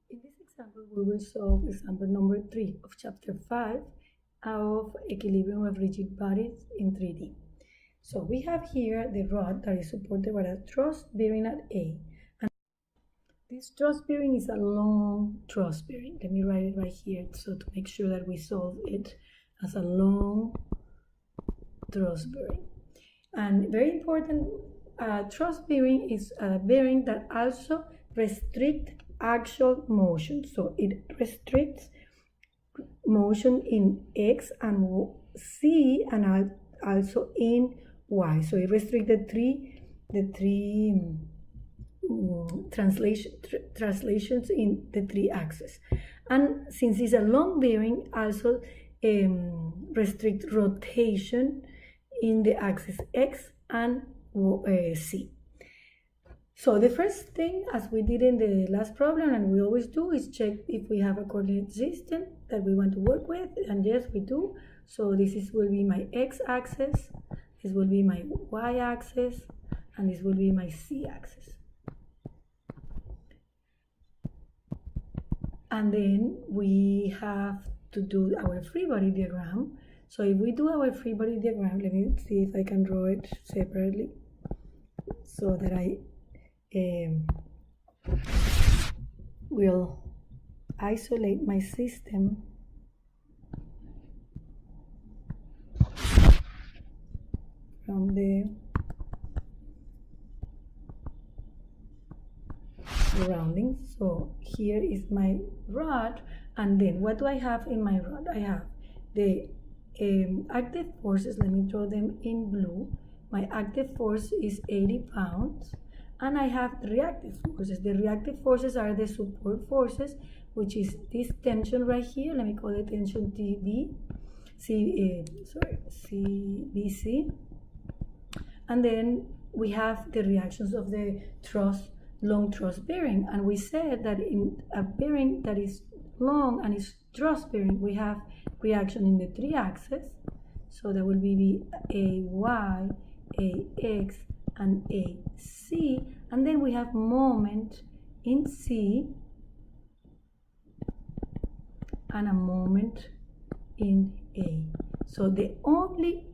In this example, we will solve example number 3 of chapter 5 of equilibrium of rigid bodies in 3D. So we have here the rod that is supported by a truss bearing at A. And this truss bearing is a long truss bearing. Let me write it right here so to make sure that we solve it as a long truss bearing. And very important, truss bearing is a bearing that also restricts axial motion. So it restricts motion in X and C and also in Y. So it restricts the three translations in the three axes. And since it's a long bearing, also restrict rotation in the axis X and C. So the first thing, as we did in the last problem, and we always do, is check if we have a coordinate system that we want to work with, and yes, we do. So this will be my x-axis, this will be my y-axis, and this will be my z-axis. And then we have to do our free body diagram. So if we do our free body diagram, let me see if I can draw it separately so that I will isolate my system from the surroundings. So here is my rod, and then what do I have in my rod? I have the active forces. Let me draw them in blue. My active force is 80 pounds. And I have the reactive forces. The reactive forces are the support forces, which is this tension right here. Let me call it tension CBC. And then we have the reactions of the long truss bearing. And we said that in a bearing that is long and is truss bearing, we have reaction in the three axes. So that will be AY, AX, and AC, and then we have moment in C and a moment in A. So the only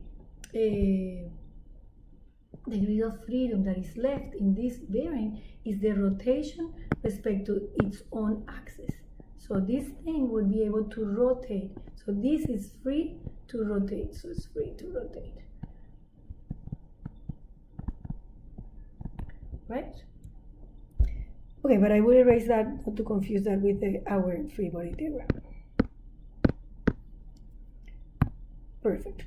degree of freedom that is left in this bearing is the rotation respect to its own axis. So this thing will be able to rotate. So this is free to rotate. So it's free to rotate. Right? Okay, but I will erase that not to confuse that with our free body diagram. Perfect.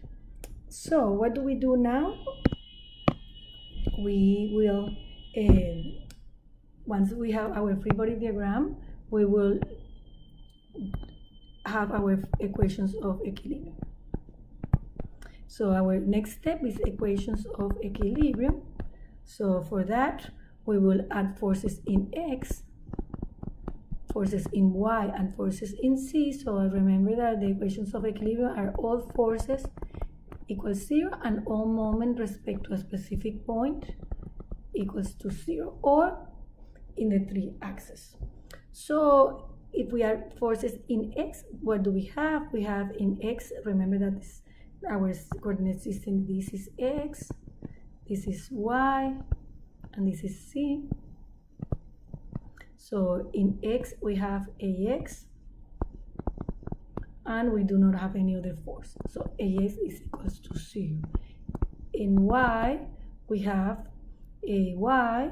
So what do we do now? We will, once we have our free body diagram, we will have our equations of equilibrium. So our next step is equations of equilibrium. So for that, we will add forces in X, forces in Y, and forces in C. So remember that the equations of equilibrium are all forces equals 0 and all moment respect to a specific point equals to 0, or in the three axes. So if we are forces in X, what do we have? We have in X, remember that this, our coordinate system, this is X, this is Y, and this is C. So in X we have AX, and we do not have any other force. So AX is equals to 0. In Y we have AY,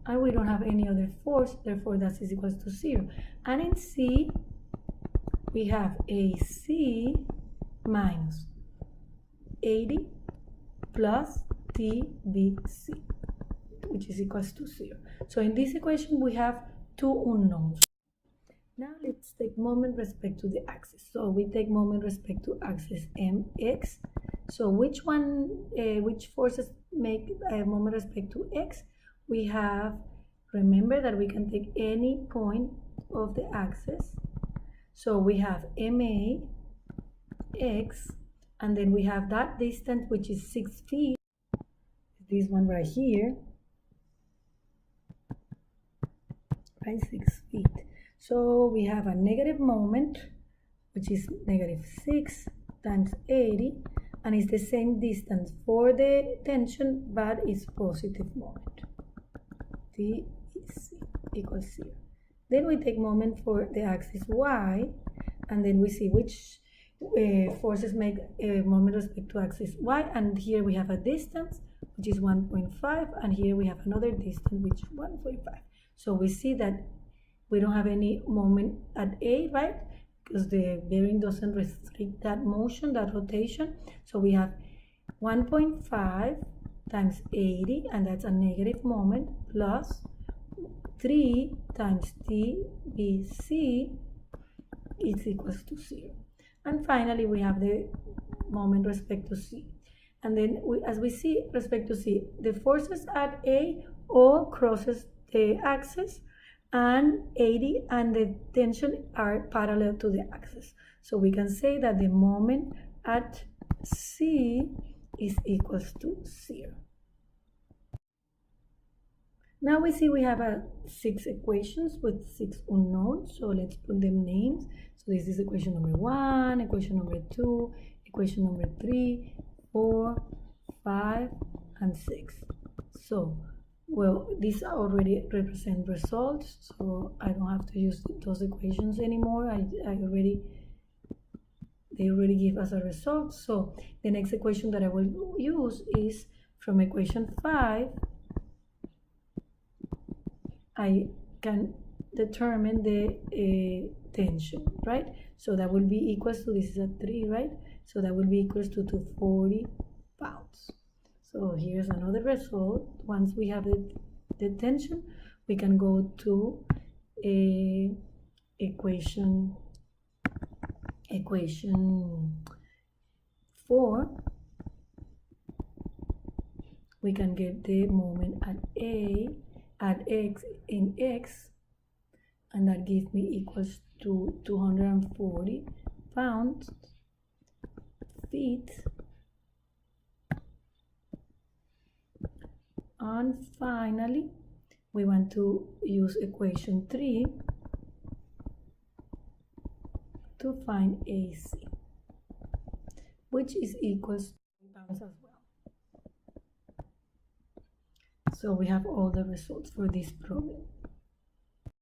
and we don't have any other force, therefore that is equals to 0. And in C we have AC minus 80 plus TBC, which is equals to 0. So in this equation we have two unknowns. Now let's take moment respect to the axis. So we take moment respect to axis MX. So which forces make moment respect to X? We have, remember that we can take any point of the axis. So we have MA, X, and then we have that distance, which is 6 feet. This one right here, right, 6 feet. So we have a negative moment, which is negative 6 times 80, and it's the same distance for the tension, but it's positive moment. T is equals 0. Then we take moment for the axis y, and then we see which forces make a moment respect to axis y, and here we have a distance which is 1.5, and here we have another distance which is 1.5. So we see that we don't have any moment at A, right? Because the bearing doesn't restrict that motion, that rotation. So we have 1.5 times 80, and that's a negative moment, plus 3 times TBC is equals to 0. And finally, we have the moment respect to C. And then, as we see respect to C, the forces at A all crosses the axis, and 80 and the tension are parallel to the axis. So we can say that the moment at C is equals to 0. Now we see we have 6 equations with 6 unknowns. So let's put them names. So this is equation number 1, equation number 2, equation number 3, 4, 5, and 6. So, well, these already represent results, so I don't have to use those equations anymore. They already give us a result. So the next equation that I will use is from equation 5. I can determine the tension, right? So that will be equals to, this is a 3, right? So that will be equals to 240 pounds. So here's another result. Once we have the tension, we can go to equation 4. We can get the moment at A, at X in X, and that gives me equals to 240 pounds feet. And finally, we want to use equation 3 to find AC, which is equals to pounds as well. So we have all the results for this problem.